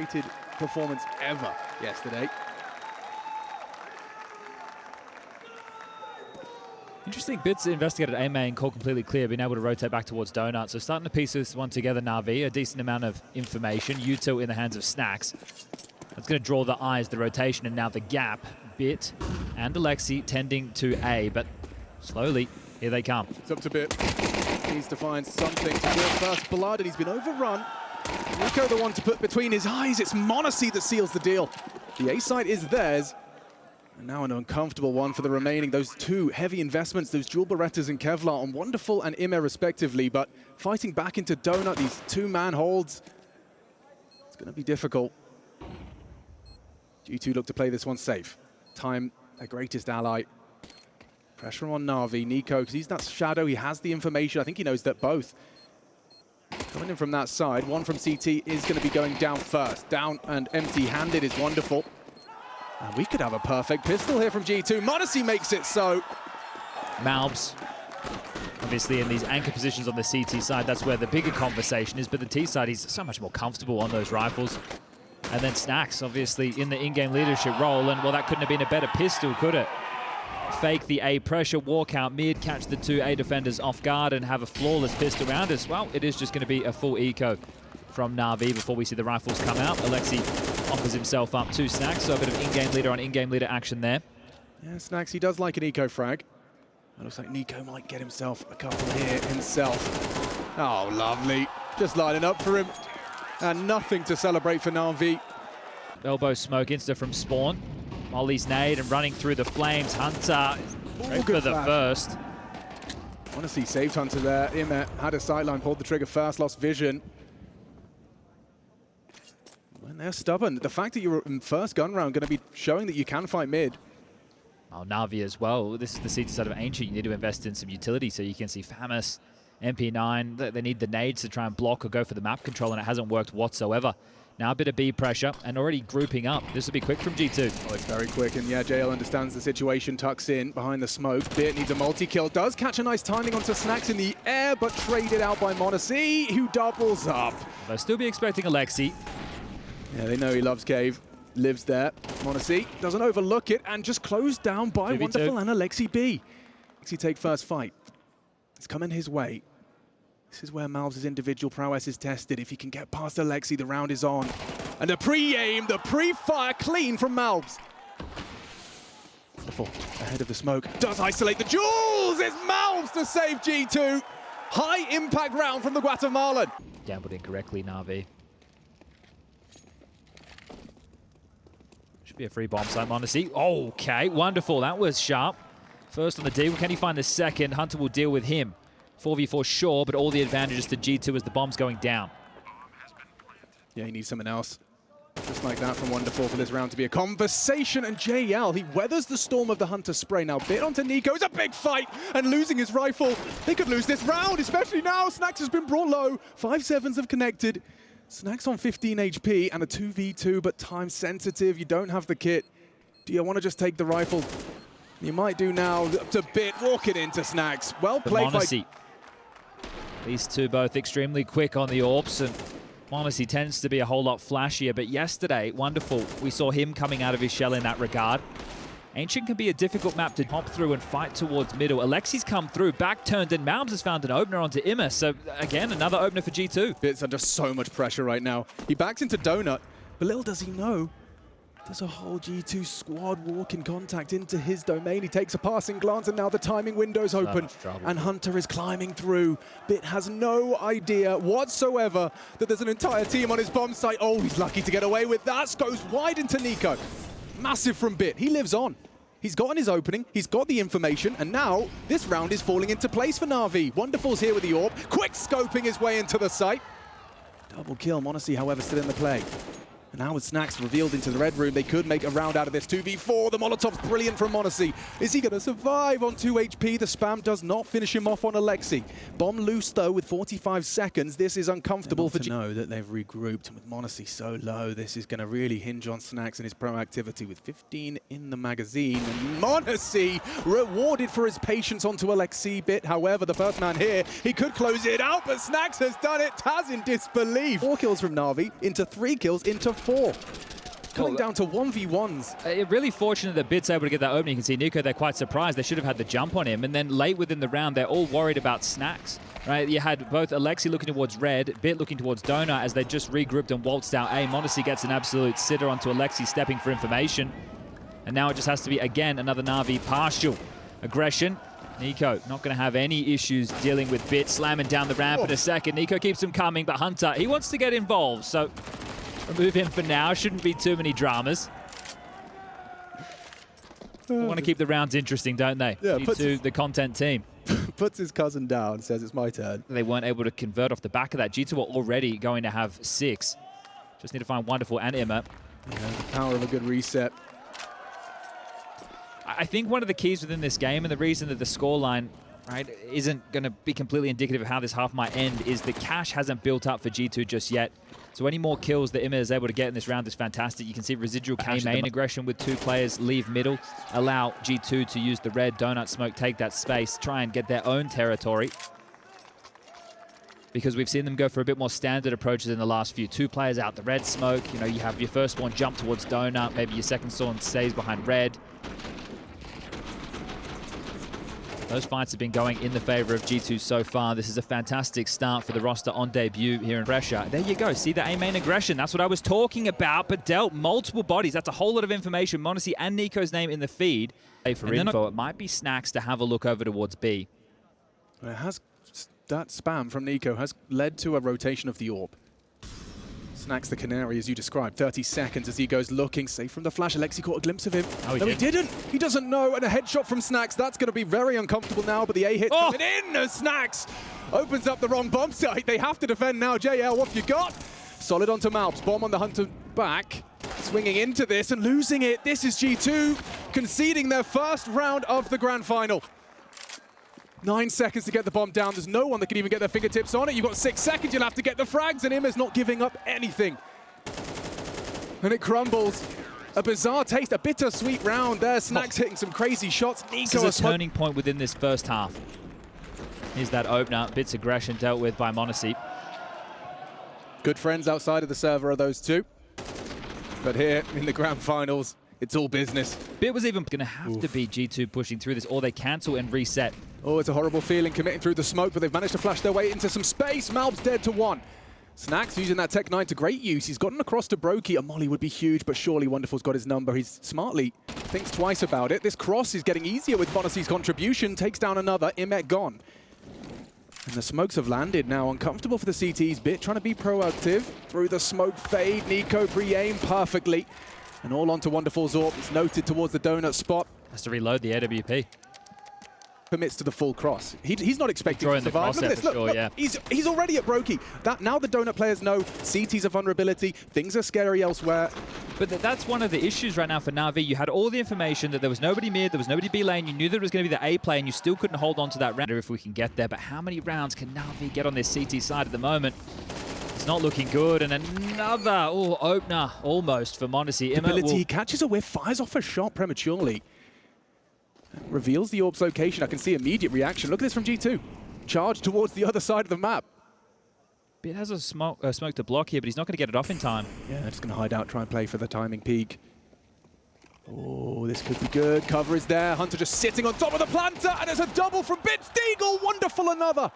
rated performance ever yesterday. Interesting bits investigated A main, call completely clear, being able to rotate back towards Donut. So starting to piece this one together, Navi, a decent amount of information. U2 in the hands of Snacks. That's going to draw the eyes, the rotation, and now the gap. Bit and Alexi tending to A, but slowly, here they come. It's up to Bit. Needs to find something to get first blood, and he's been overrun. Nico the one to put between his eyes. It's monesy that seals the deal. The A site is theirs. And now an uncomfortable one for the remaining. Those two heavy investments, those dual Berettas and Kevlar on Wonderful and Ime respectively, but fighting back into Donut, these two-man holds, it's going to be difficult. G2 look to play this one safe. Time, their greatest ally. Pressure on Navi, Nico, because he's that shadow, he has the information. I think he knows that both. Coming in from that side, one from CT is going to be going down first. Down and empty-handed is Wonderful. And we could have a perfect pistol here from G2. monesy makes it so. Malbs, obviously in these anchor positions on the CT side, that's where the bigger conversation is, but the T side, he's so much more comfortable on those rifles. And then Snacks, obviously in the in-game leadership role, and well, that couldn't have been a better pistol, could it? Fake the A pressure, walk out mid, catch the two A defenders off guard, and have a flawless pistol round as well. It is just going to be a full eco from Navi before we see the rifles come out. Alexi offers himself up to Snacks, so a bit of in-game leader on in-game leader action there. Yeah, Snacks, he does like an eco frag. It looks like Nico might get himself a couple here himself. Oh, lovely. Just lining up for him. And nothing to celebrate for Navi. Elbow smoke insta from Spawn. Molly's nade and running through the flames. Hunter great for the first. Honestly, saved Hunter there. Ime had a sideline, pulled the trigger first, lost vision. And they're stubborn. The fact that you were in first gun round going to be showing that you can fight mid. Oh, Navi as well. This is the CT side of Ancient. You need to invest in some utility so you can see Famus, MP9. They need the nades to try and block or go for the map control, and it hasn't worked whatsoever. Now a bit of B pressure and already grouping up. This will be quick from G2. Oh, it's very quick, and yeah, JL understands the situation, tucks in behind the smoke. Bit needs a multi-kill, does catch a nice timing onto Snacks in the air, but traded out by monesy, who doubles up. They'll still be expecting Alexi. Yeah, they know he loves Cave, lives there. monesy doesn't overlook it, and just closed down by 2v2. Wonderful and Alexi B. Alexi take first fight. It's coming his way. This is where Malbs' individual prowess is tested. If he can get past Alexi, the round is on. And the pre-aim, the pre-fire clean from Malbs. Wonderful, ahead of the smoke, does isolate the jewels! It's Malbs to save G2. High impact round from the Guatemalan. Gambled incorrectly, Navi. Should be a free bomb site, monesy. Okay, wonderful, that was sharp. First on the D, can he find the second? Hunter will deal with him. 4v4 sure, but all the advantages to G2 as the bomb's going down. Yeah, he needs something else. Just like that from Wonderful for this round to be a conversation. And JL, he weathers the storm of the Hunter spray. Now Bit onto Nico. It's a big fight, and losing his rifle. They could lose this round, especially now. Snacks has been brought low. 5-7s have connected. Snacks on 15 HP and a 2v2, but time sensitive. You don't have the kit. Do you want to just take the rifle? You might do now. Up to Bit, walking into Snacks. Well played by... These two both extremely quick on the AWPs, and monesy tends to be a whole lot flashier, but yesterday, Wonderful, we saw him coming out of his shell in that regard. Ancient can be a difficult map to hop through and fight towards middle. Alexi's come through, back turned, and Malbs has found an opener onto Ime, so again, another opener for G2. Bit's under so much pressure right now. He backs into Donut, but little does he know, there's a whole G2 squad walking contact into his domain. He takes a passing glance, and now the timing window's open. And Hunter is climbing through. Bit has no idea whatsoever that there's an entire team on his bomb site. Oh, he's lucky to get away with that. Goes wide into Nico. Massive from Bit. He lives on. He's gotten his opening, he's got the information, and now this round is falling into place for Navi. Wonderful's here with the AWP. Quick scoping his way into the site. Double kill. monesy, however, still in the play. And now with Snacks revealed into the red room, they could make a round out of this. 2v4, the Molotov's brilliant from monesy. Is he going to survive on 2 HP? The spam does not finish him off on Alexi. Bomb loose though with 45 seconds. This is uncomfortable for G. Know that they've regrouped, and with monesy so low, this is going to really hinge on Snacks and his proactivity with 15 in the magazine. And monesy rewarded for his patience onto Alexi. Bit, however, the first man here, he could close it out, but Snacks has done it. Taz in disbelief. 4 kills from Navi, into 3 kills, into 4. Coming down to 1v1s. Really fortunate that Bit's able to get that opening. You can see Nico, they're quite surprised. They should have had the jump on him. And then late within the round, they're all worried about Snacks. Right? You had both Alexi looking towards red, Bit looking towards Donut as they just regrouped and waltzed out A. monesy gets an absolute sitter onto Alexi, stepping for information. And now it just has to be, again, another Navi partial aggression. Nico not going to have any issues dealing with Bit, slamming down the ramp in a second. Nico keeps him coming, but Hunter, he wants to get involved, so remove him for now. Shouldn't be too many dramas. Want to keep the rounds interesting, don't they? Yeah, to the content team. Puts his cousin down, says it's my turn. They weren't able to convert off the back of that. G2 are already going to have 6. Just need to find Wonderful and Imma. Yeah, the power of a good reset. I think one of the keys within this game, and the reason that the scoreline isn't going to be completely indicative of how this half might end, is the cash hasn't built up for G2 just yet. So any more kills that Imma is able to get in this round is fantastic. You can see residual cash main aggression with 2 players leave middle, allow G2 to use the red donut smoke, take that space, try and get their own territory. Because we've seen them go for a bit more standard approaches in the last few. 2 players out the red smoke. You know, you have your first one jump towards donut, maybe your second one stays behind red. Those fights have been going in the favor of G2 so far. This is a fantastic start for the roster on debut here in Pressure. There you go. See the A main aggression. That's what I was talking about, but dealt multiple bodies. That's a whole lot of information. monesy and Nico's name in the feed. For info, it might be Snacks to have a look over towards B. It has, that spam from Nico has led to a rotation of the orb. Snacks the Canary, as you described. 30 seconds as he goes looking. Safe from the flash. Alexi caught a glimpse of him. Oh, no, he didn't. He doesn't know. And a headshot from Snacks. That's going to be very uncomfortable now, but the A hit coming in as Snacks opens up the wrong bomb site. They have to defend now. JL, what have you got? Solid onto Malps. Bomb on the Hunter back. Swinging into this and losing it. This is G2 conceding their first round of the grand final. 9 seconds to get the bomb down. There's no one that can even get their fingertips on it. You've got 6 seconds. You'll have to get the frags, and Imma's not giving up anything. And it crumbles. A bizarre taste, a bittersweet round there. Snacks hitting some crazy shots. This is a turning point within this first half. Here's that opener. Bit's aggression dealt with by monesy. Good friends outside of the server are those two. But here in the grand finals, it's all business. Bit was even going to have to be G2 pushing through this, or they cancel and reset. Oh, it's a horrible feeling committing through the smoke, but they've managed to flash their way into some space. Malb's dead to 1. Snacks using that Tech 9 to great use. He's gotten across to Brokey. A molly would be huge, but surely Wonderful's got his number. He's smartly thinks twice about it. This cross is getting easier with monesy's contribution. Takes down another. Imet gone. And the smokes have landed now. Uncomfortable for the CT's. Bit trying to be proactive. Through the smoke fade. Nico pre-aim perfectly. And all onto Wonderful's AWP. It's noted towards the donut spot. Has to reload the AWP. Commits to the full cross. He's not expecting to survive. Look at this. Look, yeah. He's already at Brokey. Now the donut players know CT's a vulnerability. Things are scary elsewhere. But that's one of the issues right now for Navi. You had all the information that there was nobody mid, there was nobody B lane. You knew that it was going to be the A play, and you still couldn't hold on to that round if we can get there. But how many rounds can Navi get on this CT side at the moment? It's not looking good. And another opener almost for monesy. Ability, he catches a whiff, fires off a shot prematurely. Reveals the orb's location. I can see immediate reaction. Look at this from G2. Charge towards the other side of the map. Bit has a smoke to block here, but he's not going to get it off in time. Yeah, just going to hide out, try and play for the timing peak. Oh, this could be good. Cover is there. Hunter just sitting on top of the planter, and it's a double from Bit. Deagle, wonderful another.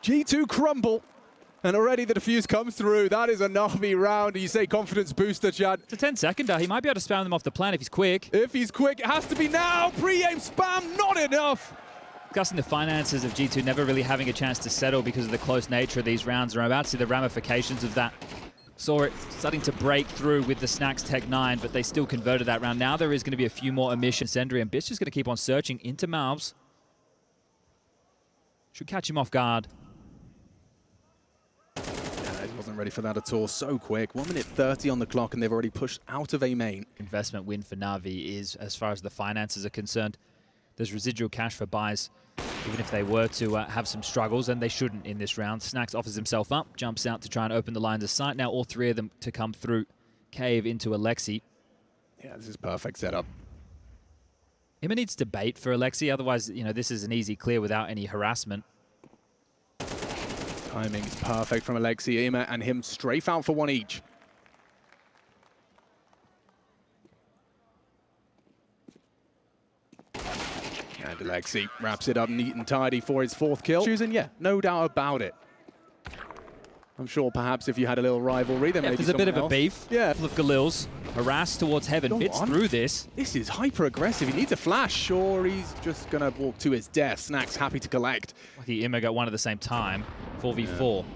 G2 crumble. And already the defuse comes through. That is a Navi round. You say confidence booster, Chad. It's a 10-seconder. He might be able to spam them off the plan if he's quick. If he's quick, it has to be now. Pre-aim spam, not enough. Discussing the finances of G2 never really having a chance to settle because of the close nature of these rounds. We're about to see the ramifications of that. Saw it starting to break through with the Snacks Tech 9, but they still converted that round. Now there is going to be a few more emissions. Sendry and Bit's just going to keep on searching into Malbs. Should catch him off guard. Wasn't ready for that at all. So quick. 1 minute 30 on the clock, and they've already pushed out of A main. Investment win for Navi is, as far as the finances are concerned, there's residual cash for buys, even if they were to have some struggles, and they shouldn't in this round. Snacks offers himself up, jumps out to try and open the lines of sight. Now all 3 of them to come through. Cave into Alexi. Yeah, this is perfect setup. Imma needs to bait for Alexi, otherwise, you know, this is an easy clear without any harassment. Timing is perfect from Alexi. Imma and him strafe out for 1 each. And Alexi wraps it up neat and tidy for his 4th kill. Choosing, yeah, no doubt about it. I'm sure perhaps if you had a little rivalry, there may be there's a bit of else. a beef. Yeah. Couple of Galils harassed towards heaven, bits through this. This is hyper-aggressive. He needs a flash, or he's just going to walk to his death. Snack's happy to collect. Lucky Imma got one at the same time. 4v4. Yeah.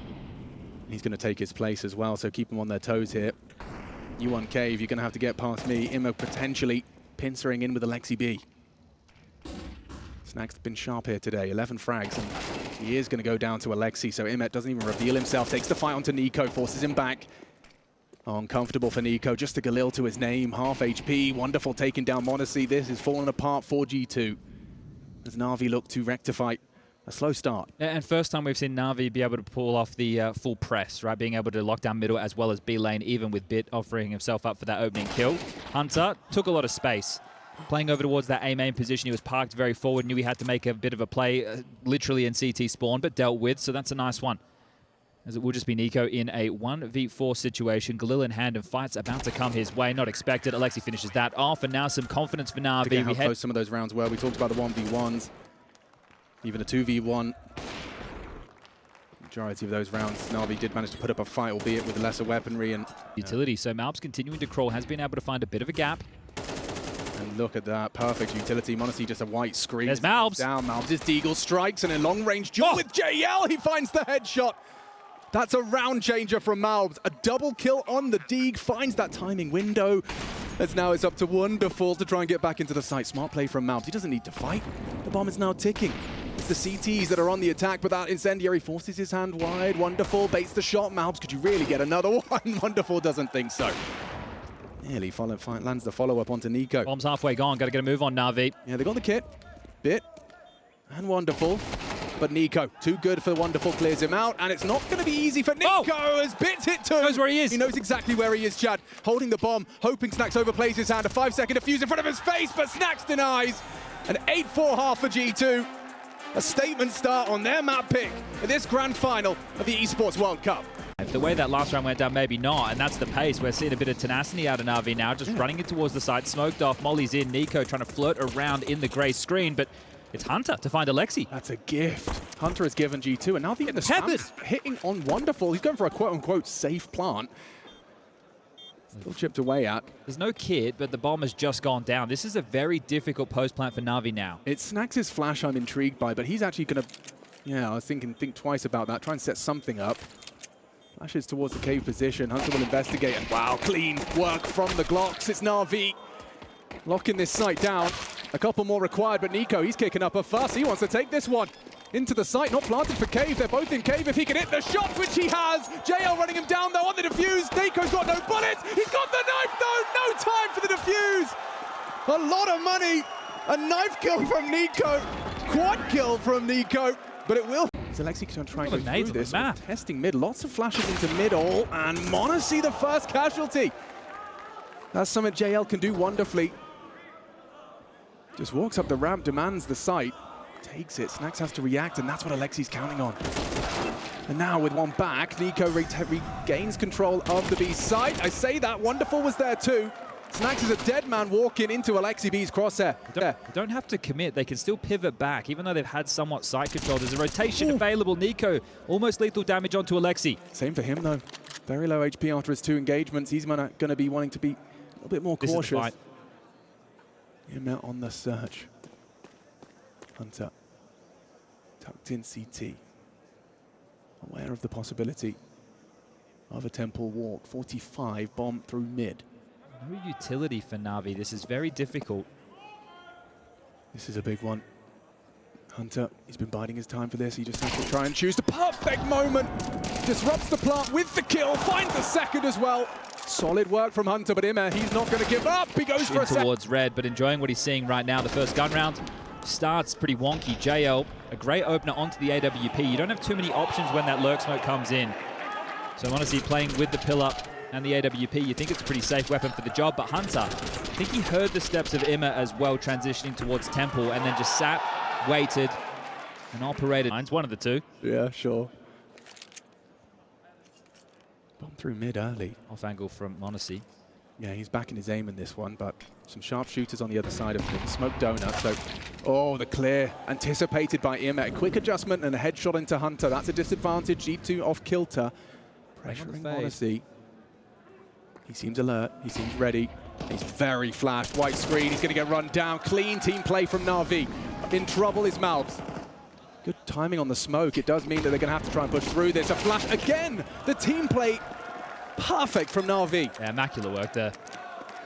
He's going to take his place as well, so keep them on their toes here. You on Cave, you're going to have to get past me. Imma potentially pincering in with Alexi B. Snack's been sharp here today, 11 frags, and he is going to go down to Alexi, so Immet doesn't even reveal himself, takes the fight onto Nico, forces him back. Oh, uncomfortable for Nico, just a Galil to his name, half HP, wonderful taking down monesy. This is falling apart for G2 as Navi look to rectify a slow start. And first time we've seen Navi be able to pull off the full press, right? Being able to lock down middle as well as B lane, even with Bit offering himself up for that opening kill. Hunter took a lot of space. Playing over towards that A main position, he was parked very forward, knew he had to make a bit of a play, literally in CT spawn, but dealt with, so that's a nice one. As it will just be Nico in a 1v4 situation. Galil in hand and fights about to come his way, not expected. Alexi finishes that off, and now some confidence for Navi. Again, how close some of those rounds were. We talked about the 1v1s, even a 2v1. Majority of those rounds, Navi did manage to put up a fight, albeit with lesser weaponry and utility. So Malbs continuing to crawl, has been able to find a bit of a gap. And look at that, perfect utility. monesy just a white screen. There's Malbs. Down, Malbs is Deagle, strikes, and a long-range duel with JL. He finds the headshot. That's a round changer from Malbs. A double kill on the Deeg, finds that timing window. As now it's up to Wonderful to try and get back into the site. Smart play from Malbs. He doesn't need to fight. The bomb is now ticking. It's the CTs that are on the attack, but that incendiary forces his hand wide. Wonderful baits the shot. Malbs, could you really get another one? Wonderful doesn't think so. Nearly lands the follow-up onto Nico. Bomb's halfway gone. Got to get a move on Navi. Yeah, they got the kit. Bit. And Wonderful. But Nico, too good for Wonderful, clears him out. And it's not going to be easy for Nico as Bit hit to him. He knows where he is. He knows exactly where he is, Chad. Holding the bomb, hoping Snacks overplays his hand. A 5-second defuse in front of his face, but Snacks denies. An 8-4 half for G2. A statement start on their map pick at this grand final of the Esports World Cup. If the way that last round went down, maybe not, and that's the pace. We're seeing a bit of tenacity out of Navi now, just running it towards the side, smoked off, Molly's in, Nico trying to flirt around in the grey screen, but it's Hunter to find Alexi. That's a gift. Hunter has given G2, and now the spam's hitting on Wonderful. He's going for a quote-unquote safe plant. Still chipped away at. There's no kit, but the bomb has just gone down. This is a very difficult post plant for Navi now. It's Snags' flash I'm intrigued by, but he's actually going to, yeah, I was think twice about that, try and set something up. Flashes towards the cave position. Hunter will investigate, and wow, clean work from the Glocks. It's Navi locking this site down. A couple more required, but Nico, he's kicking up a fuss. He wants to take this one into the site, not planted for Cave. They're both in Cave. If he can hit the shot, which he has. JL running him down, though, on the defuse. Nico's got no bullets. He's got the knife, though. No time for the defuse. A lot of money. A knife kill from Nico. Quad kill from Nico, but it will. So Alexi can try and go through this. Testing mid, lots of flashes into mid all, and monesy the first casualty. That's something JL can do wonderfully. Just walks up the ramp, demands the site, takes it. Snacks has to react, and that's what Alexi's counting on. And now with one back, Nico regains control of the B site. I say that, Wonderful was there too. Snacks is a dead man walking into Alexi B's crosshair. They don't have to commit. They can still pivot back, even though they've had somewhat side control. There's a rotation available. Nico, almost lethal damage onto Alexi. Same for him, though. Very low HP after his 2 engagements. He's going to be wanting to be a little bit more cautious. Him out on the search. Hunter. Tucked in CT. Aware of the possibility of a temple walk. 45, bomb through mid. No utility for Navi. This is very difficult. This is a big one. Hunter, he's been biding his time for this. He just has to try and choose the perfect moment. Disrupts the plant with the kill. Finds the second as well. Solid work from Hunter, but Imma, he's not going to give up. He goes for a second. Towards red, but enjoying what he's seeing right now. The first gun round starts pretty wonky. JL, a great opener onto the AWP. You don't have too many options when that lurk smoke comes in. So honestly, playing with the pillar and the AWP, you think it's a pretty safe weapon for the job, but Hunter, I think he heard the steps of Imma as well, transitioning towards Temple, and then just sat, waited, and operated. Mine's one of the two. Yeah, sure. Bomb through mid early. Off angle from monesy. Yeah, he's back in his aim in this one, but some sharpshooters on the other side of the smoke donut. So, Oh, the clear anticipated by Imet. Quick adjustment and a headshot into Hunter. That's a disadvantage. G2 off kilter. Pressuring monesy. He seems alert. He seems ready. He's very flashed. White screen. He's going to get run down. Clean team play from Navi. In trouble is Malbs. Good timing on the smoke. It does mean that they're going to have to try and push through this. A flash again. The team play perfect from Navi. Yeah, immaculate work there.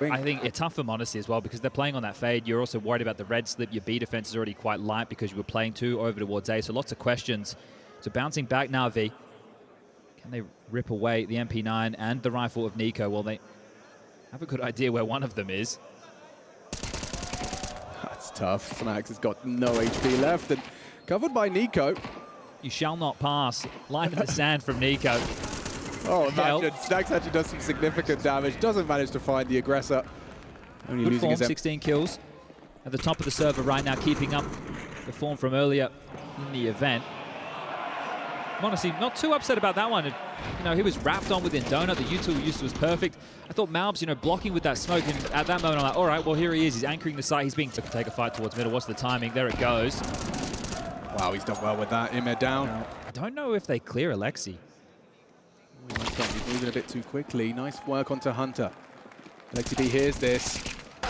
I think it's tough for monesy as well because they're playing on that fade. You're also worried about the red slip. Your B defense is already quite light because you were playing 2 over towards A. So lots of questions. So bouncing back Navi. Can they rip away the MP9 and the rifle of Nico? Well, they have a good idea where one of them is. That's tough. Snax has got no HP left and covered by Nico. You shall not pass. Line in the sand from Nico. Oh, imagine. Snax actually does some significant damage. Doesn't manage to find the aggressor. Only good losing form, his 16 kills. At the top of the server right now, keeping up the form from earlier in the event. Monesy not too upset about that one. You know, he was wrapped on within Donut. The util use was perfect. I thought Malbs, you know, blocking with that smoke. And at that moment, I'm like, all right, well, here he is. He's anchoring the site. He's being to take a fight towards middle. What's the timing? There it goes. Wow, he's done well with that. Imet down. I don't know if they clear Alexi. He's moving a bit too quickly. Nice work onto Hunter. Alexi B hears this.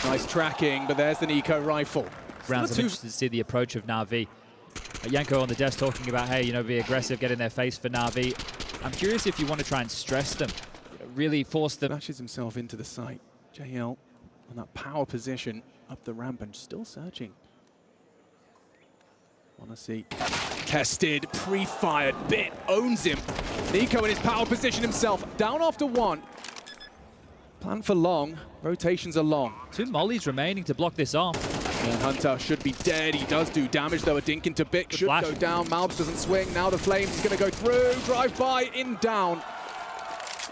Nice tracking, but there's the Nico rifle. Rounds of interested to see the approach of Navi. Yanko on the desk talking about, hey, you know, be aggressive, get in their face for Navi. I'm curious if you want to try and stress them, really force them. Smashes himself into the site. JL on that power position up the ramp and still searching. monesy tested, pre-fired, Bit owns him. Nico in his power position himself, down after 1. Plan for long, rotations are long. 2 mollies remaining to block this off. And Hunter should be dead. He does do damage though. A dink into Bit should go down. Malbs doesn't swing. Now the Flames is going to go through. Drive by, in, down.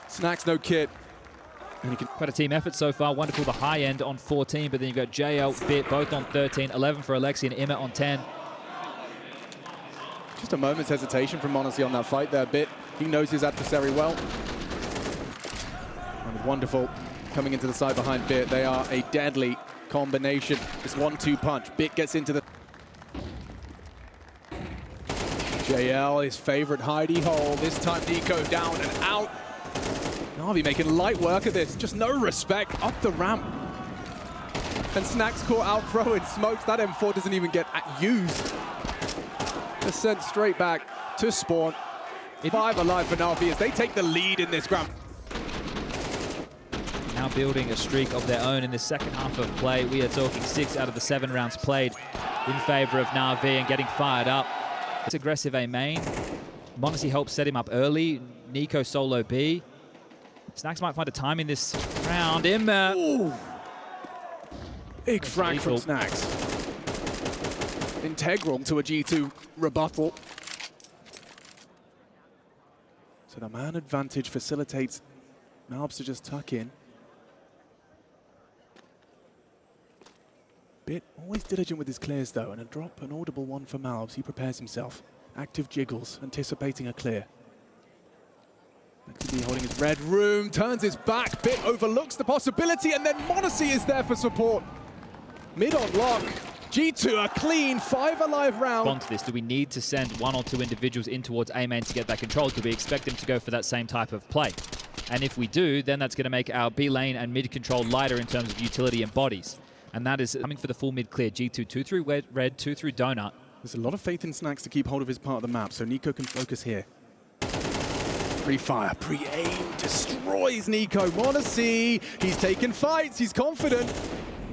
Snax no kit. And he can quite a team effort so far. Wonderful the high end on 14, but then you've got JL, Bit both on 13, 11 for Alexi and Imet on 10. Just a moment's hesitation from monesy on that fight there. Bit, he knows his adversary well. And wonderful coming into the side behind Bit. They are a deadly combination. This 1-2 punch. Bit gets into the JL, his favorite hidey hole. This time Nico down and out. Navi making light work of this. Just no respect up the ramp. And Snax caught out throw and smokes. That M4 doesn't even get used. Just sent straight back to spawn. 5 alive for Navi as they take the lead in this ground. Now building a streak of their own in the second half of play. We are talking 6 out of the 7 rounds played in favor of Navi and getting fired up. It's aggressive A main. monesy helps set him up early. Nico solo B. Snax might find a time in this round. Ooh. Big frag from Snax. Integral to a G2 rebuttal. So the man advantage facilitates Malbs to just tuck in. Bit always diligent with his clears though, and a drop, an audible one for Malbs. He prepares himself. Active jiggles, anticipating a clear. XB holding his red room, turns his back, Bit overlooks the possibility, and then monesy is there for support. Mid on lock, G2 a clean 5 alive round. On to this, do we need to send 1 or 2 individuals in towards A main to get that control? Do we expect them to go for that same type of play? And if we do, then that's going to make our B lane and mid control lighter in terms of utility and bodies. And that is coming for the full mid clear. G2, 2 through red, 2 through donut. There's a lot of faith in Snax to keep hold of his part of the map, so Nico can focus here. Pre-fire, pre-aim, destroys Nico. monesy, he's taking fights, he's confident.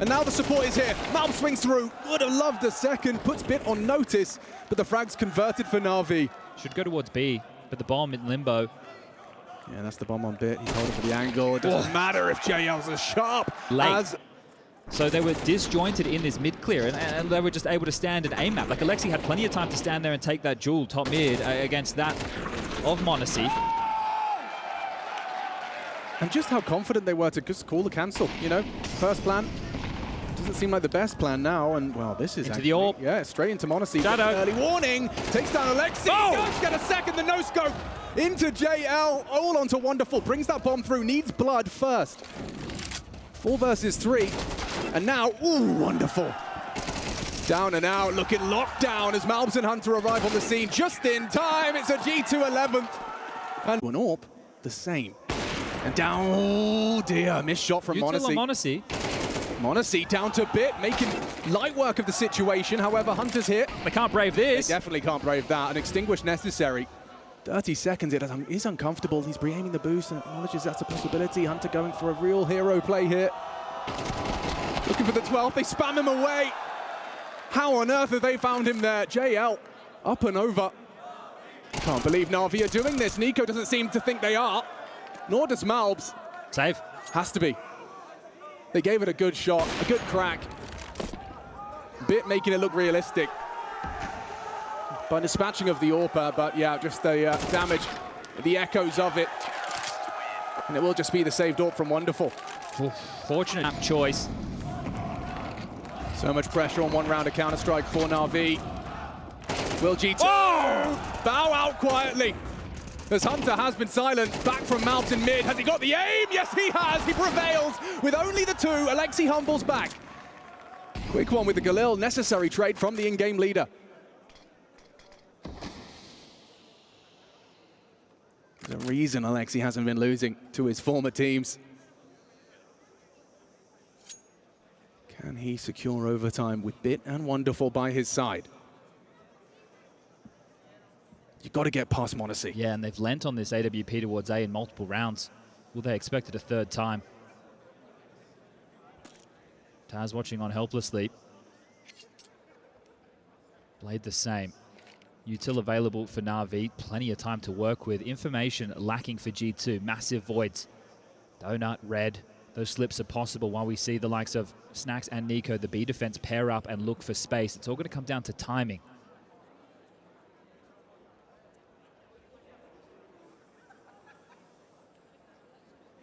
And now the support is here. Malbs swings through. Would have loved a second. Puts Bit on notice, but the frag's converted for Navi. Should go towards B, but the bomb in limbo. Yeah, that's the bomb on Bit. He's holding for the angle. It doesn't matter if JL's as sharp as... So they were disjointed in this mid clear, and they were just able to stand and aim map. Like Alexi had plenty of time to stand there and take that duel top mid against that of monesy. And just how confident they were to just call the cancel, you know? First plan. Doesn't seem like the best plan now, and well, this is into actually, the orb. Yeah, straight into monesy. Shadow. Early warning, takes down Alexi. Oh! Does get a second, the no-scope into JL, all onto Wonderful, brings that bomb through, needs blood first. 4 versus 3, and now, ooh, Wonderful. Down and out, looking locked down as Malbs and Hunter arrive on the scene just in time. It's a G2 11th. And an AWP, the same. And down, oh dear, missed shot from monesy. monesy down to Bit, making light work of the situation. However, Hunter's hit. They can't brave this. They definitely can't brave that. An extinguish necessary. 30 seconds, it is uncomfortable. He's re-aiming the boost and acknowledges that's a possibility. Hunter going for a real hero play here. Looking for the 12th, they spam him away. How on earth have they found him there? JL up and over. Can't believe Navi are doing this. Nico doesn't seem to think they are. Nor does Malbs. Save. Has to be. They gave it a good shot, a good crack. Bit making it look realistic. By dispatching of the AWP, but yeah, just the damage, the echoes of it. And it will just be the saved AWP from Wonderful. Fortunate choice. So much pressure on one round of Counter-Strike for Navi. Will G2 bow out quietly? As Hunter has been silenced, back from Malbs in mid. Has he got the aim? Yes, he has. He prevails with only the 2. Alexi humbles back. Quick one with the Galil. Necessary trade from the in-game leader. There's a reason Alexi hasn't been losing to his former teams. Can he secure overtime with Bit and Wonderful by his side? You've got to get past monesy. Yeah, and they've lent on this AWP towards A in multiple rounds. Will they expect it a third time? Taz watching on helplessly. Blade the same. Util available for Navi. Plenty of time to work with. Information lacking for G2. Massive voids. Donut, red. Those slips are possible while we see the likes of Snacks and Nico, the B defense, pair up and look for space. It's all going to come down to timing.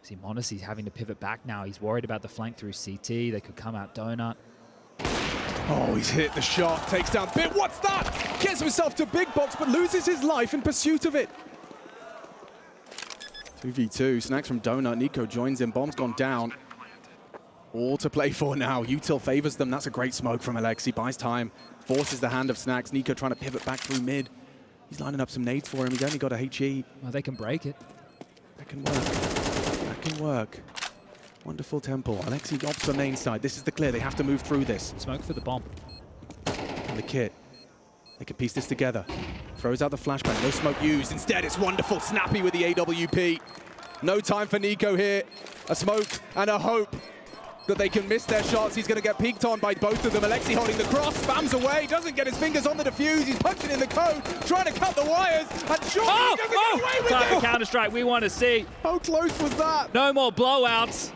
See, monesy's having to pivot back now. He's worried about the flank through CT. They could come out Donut. Oh, he's hit the shot. Takes down Bit. What's that? Gets himself to big box, but loses his life in pursuit of it. 2v2. Snacks from Donut. Nico joins him. Bomb's gone down. All to play for now. Util favors them. That's a great smoke from Alexi. Buys time. Forces the hand of Snacks. Nico trying to pivot back through mid. He's lining up some nades for him. He's only got a HE. Well, they can break it. That can work. Can work. Wonderful temple. Alexi opts for main side. This is the clear. They have to move through this. Smoke for the bomb. And the kit. They can piece this together. Throws out the flashbang. No smoke used. Instead, it's Wonderful. Snappy with the AWP. No time for Nico here. A smoke and a hope that they can miss their shots. He's going to get peeked on by both of them. Alexi holding the cross. Spams away. Doesn't get his fingers on the defuse. He's punching in the code. Trying to cut the wires. And surely he doesn't get away with type it. of Counter-Strike we want to see. How close was that? No more blowouts.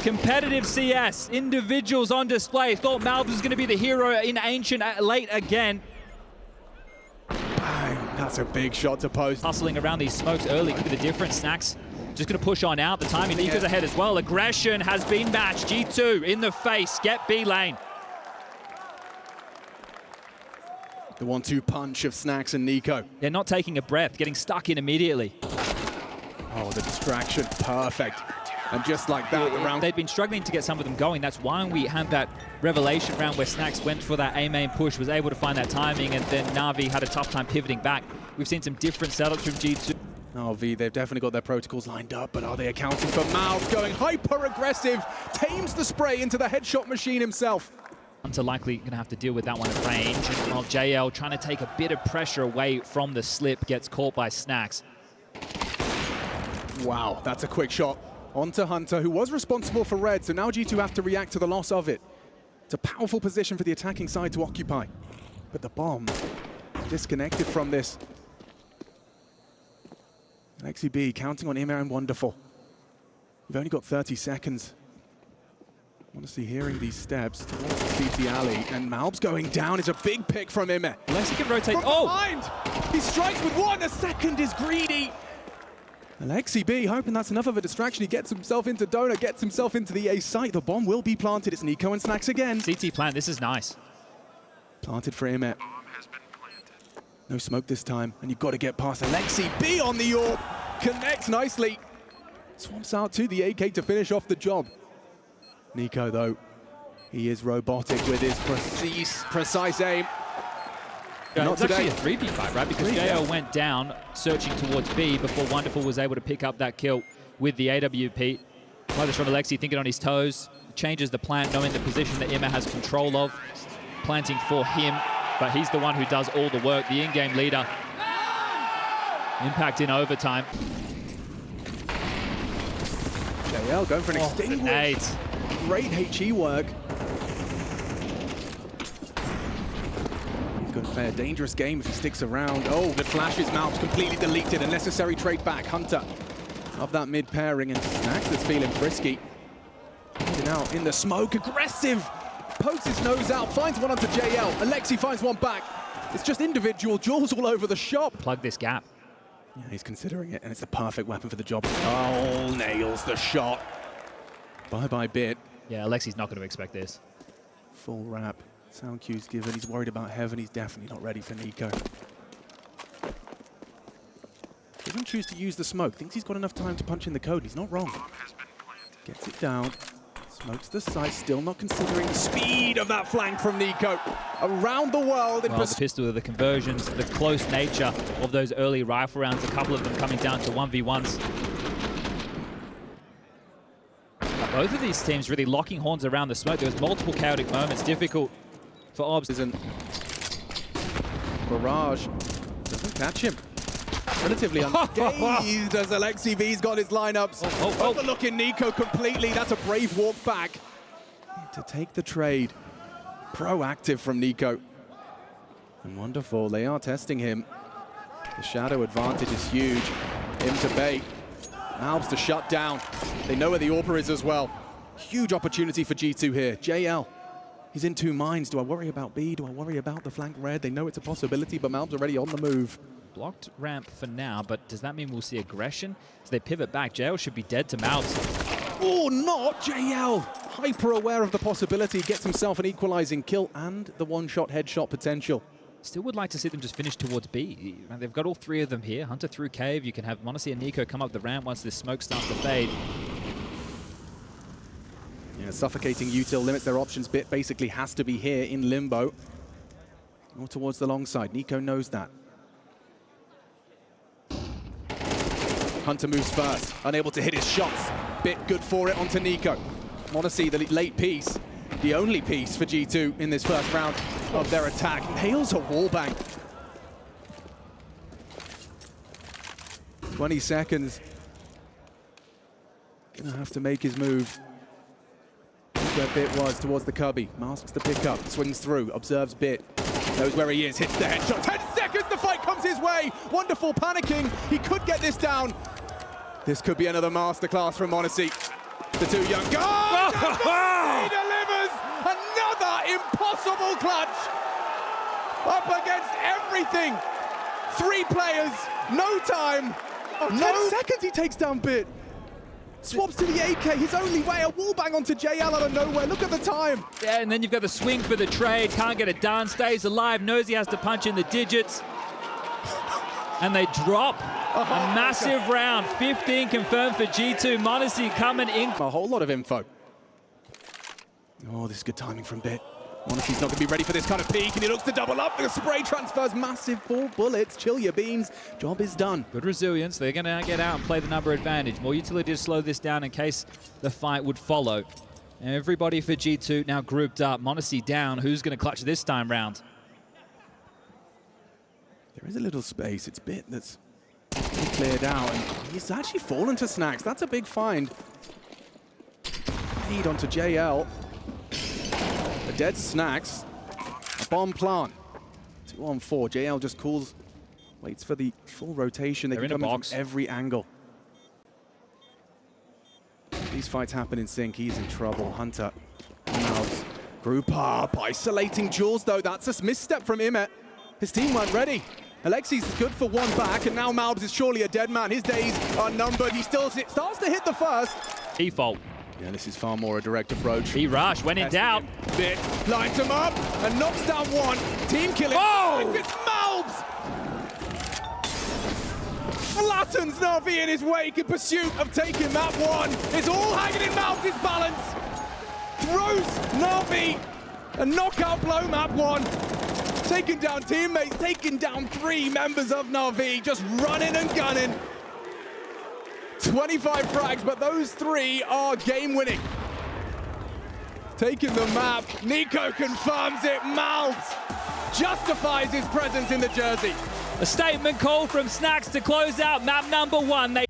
Competitive CS. Individuals on display. Thought Malbs was going to be the hero in Ancient late again. Bang. That's a big shot to post. Hustling around these smokes early could be the difference. Snacks just going to push on out. The timing, Nico's ahead as well. Aggression has been matched. G2 in the face. Get B lane. The 1-2 punch of Snacks and Nico. They're not taking a breath, getting stuck in immediately. Oh, the distraction, perfect. And just like that, the round... They'd been struggling to get some of them going. That's why we had that revelation round where Snacks went for that A-main push, was able to find that timing, and then Navi had a tough time pivoting back. We've seen some different setups from G2. Navi, they've definitely got their protocols lined up, but are they accounting for Malbs going hyper-aggressive, tames the spray into the headshot machine himself. Hunter likely going to have to deal with that one at range, and while JL trying to take a bit of pressure away from the slip, gets caught by Snacks. Wow, that's a quick shot onto Hunter, who was responsible for red, so now G2 have to react to the loss of it. It's a powerful position for the attacking side to occupy, but the bomb disconnected from this. Alexi B counting on Imer and Wonderful. We've only got 30 seconds. Honestly, hearing these steps towards the CT alley, and Malbs going down is a big pick from Imer. Alexi can rotate. From behind! He strikes with one, a second is greedy. Alexi B hoping that's enough of a distraction. He gets himself into Donut, gets himself into the A site. The bomb will be planted. It's Nico and Snacks again. CT plant, this is nice. Planted for Imer. No smoke this time, and you've got to get past Alexi B on the AWP. Connects nicely. Swamps out to the AK to finish off the job. Nico, though, He is robotic with his precise aim. Yeah, it's actually a 3v5, right? Because JL went down, searching towards B before Wonderful was able to pick up that kill with the AWP. Like this from Alexi, thinking on his toes. Changes the plant, knowing the position that Emma has control of. Planting for him, but he's the one who does all the work. The in-game leader. Impact in overtime. JL going for an extinguish. Great HE work. He's going to play a dangerous game if he sticks around. Oh, the flashes mouth completely deleted. A necessary trade back. Hunter of that mid pairing, and Snacks that's feeling frisky. Out in the smoke, aggressive. Pokes his nose out, finds one onto JL. Alexi finds one back. It's just individual duels all over the shop. Plug this gap. Yeah, he's considering it, and it's the perfect weapon for the job. Oh, nails the shot. Bye-bye bit. Yeah, Alexi's not going to expect this. Full wrap. Sound cues given. He's worried about Heaven. He's definitely not ready for Nico. Doesn't choose to use the smoke. Thinks he's got enough time to punch in the code. He's not wrong. Gets it down. Smokes the side, still not considering the speed of that flank from Nico. Around the world in the pistol, the conversions, the close nature of those early rifle rounds, a couple of them coming down to 1v1s. Both of these teams really locking horns around the smoke. There was multiple chaotic moments, difficult for Obs. Barrage doesn't catch him. Relatively unscathed as Alexi V's got his lineups. Overlooking Nico completely. That's a brave walk back to take the trade. Proactive from Nico. And Wonderful, they are testing him. The shadow advantage is huge. Him to bait. Malbs to shut down. They know where the AWPer is as well. Huge opportunity for G2 here. JL, he's in two minds. Do I worry about B? Do I worry about the flank red? They know it's a possibility, but Malbs already on the move. Blocked ramp for now, but does that mean we'll see aggression? As they pivot back, JL should be dead to Malbs. Oh, not JL! Hyper aware of the possibility, gets himself an equalizing kill and the one-shot headshot potential. Still would like to see them just finish towards B. And they've got all three of them here. Hunter through cave. You can have monesy and Nico come up the ramp once this smoke starts to fade. Yeah, suffocating util limits their options. Bit basically has to be here in limbo. More towards the long side. Nico knows that. Hunter moves first, unable to hit his shots. Bit good for it onto Nico. Monesy, the late piece, the only piece for G2 in this first round of their attack. Nails a wallbang. 20 seconds. Gonna have to make his move. Where Bit was towards the cubby. Masks the pickup, swings through, observes Bit. Knows where he is, hits the headshot. 10 seconds, the fight comes his way. Wonderful panicking. He could get this down. This could be another masterclass from monesy. The two young guys. He delivers another impossible clutch. Up against everything. 3 players, no time. 10 seconds he takes down Bit. Swaps to the AK, his only way, a wallbang onto JL out of nowhere. Look at the time. Yeah, and then you've got the swing for the trade. Can't get it done, stays alive, knows he has to punch in the digits. And they drop a massive round. 15 confirmed for G2. monesy coming in. A whole lot of info. Oh, this is good timing from Bit. monesy's not going to be ready for this kind of peak, and he looks to double up. The spray transfers massive, 4 bullets. Chill your beans. Job is done. Good resilience. They're going to get out and play the number advantage. More utility to slow this down in case the fight would follow. Everybody for G2 now grouped up. monesy down. Who's going to clutch this time round? There is a little space. It's Bit that's cleared out, and he's actually fallen to Snacks. That's a big find. Lead onto JL. A dead Snacks. A bomb plant. 2 on 4. JL just calls, waits for the full rotation. They can come in from every angle. These fights happen in sync. He's in trouble. Hunter. Malbs. Group up. Isolating Jules, though. That's a misstep from Imet. His team weren't ready. Alexi's good for 1 back, and now Malbs is surely a dead man. His days are numbered. He still starts to hit the first. Default. Yeah, this is far more a direct approach. He rushed, went in doubt. Bit lines him up and knocks down 1. Team killing. Oh! It's Malbs! Flattens Navi in his wake in pursuit of taking that 1. It's all hanging in Malbs' balance. throws Navi a knockout blow map 1. Taking down teammates, taking down 3 members of Navi, just running and gunning. 25 frags, but those 3 are game winning. Taking the map, Nico confirms it, Mouths justifies his presence in the jersey. A statement call from Snacks to close out map number 1. They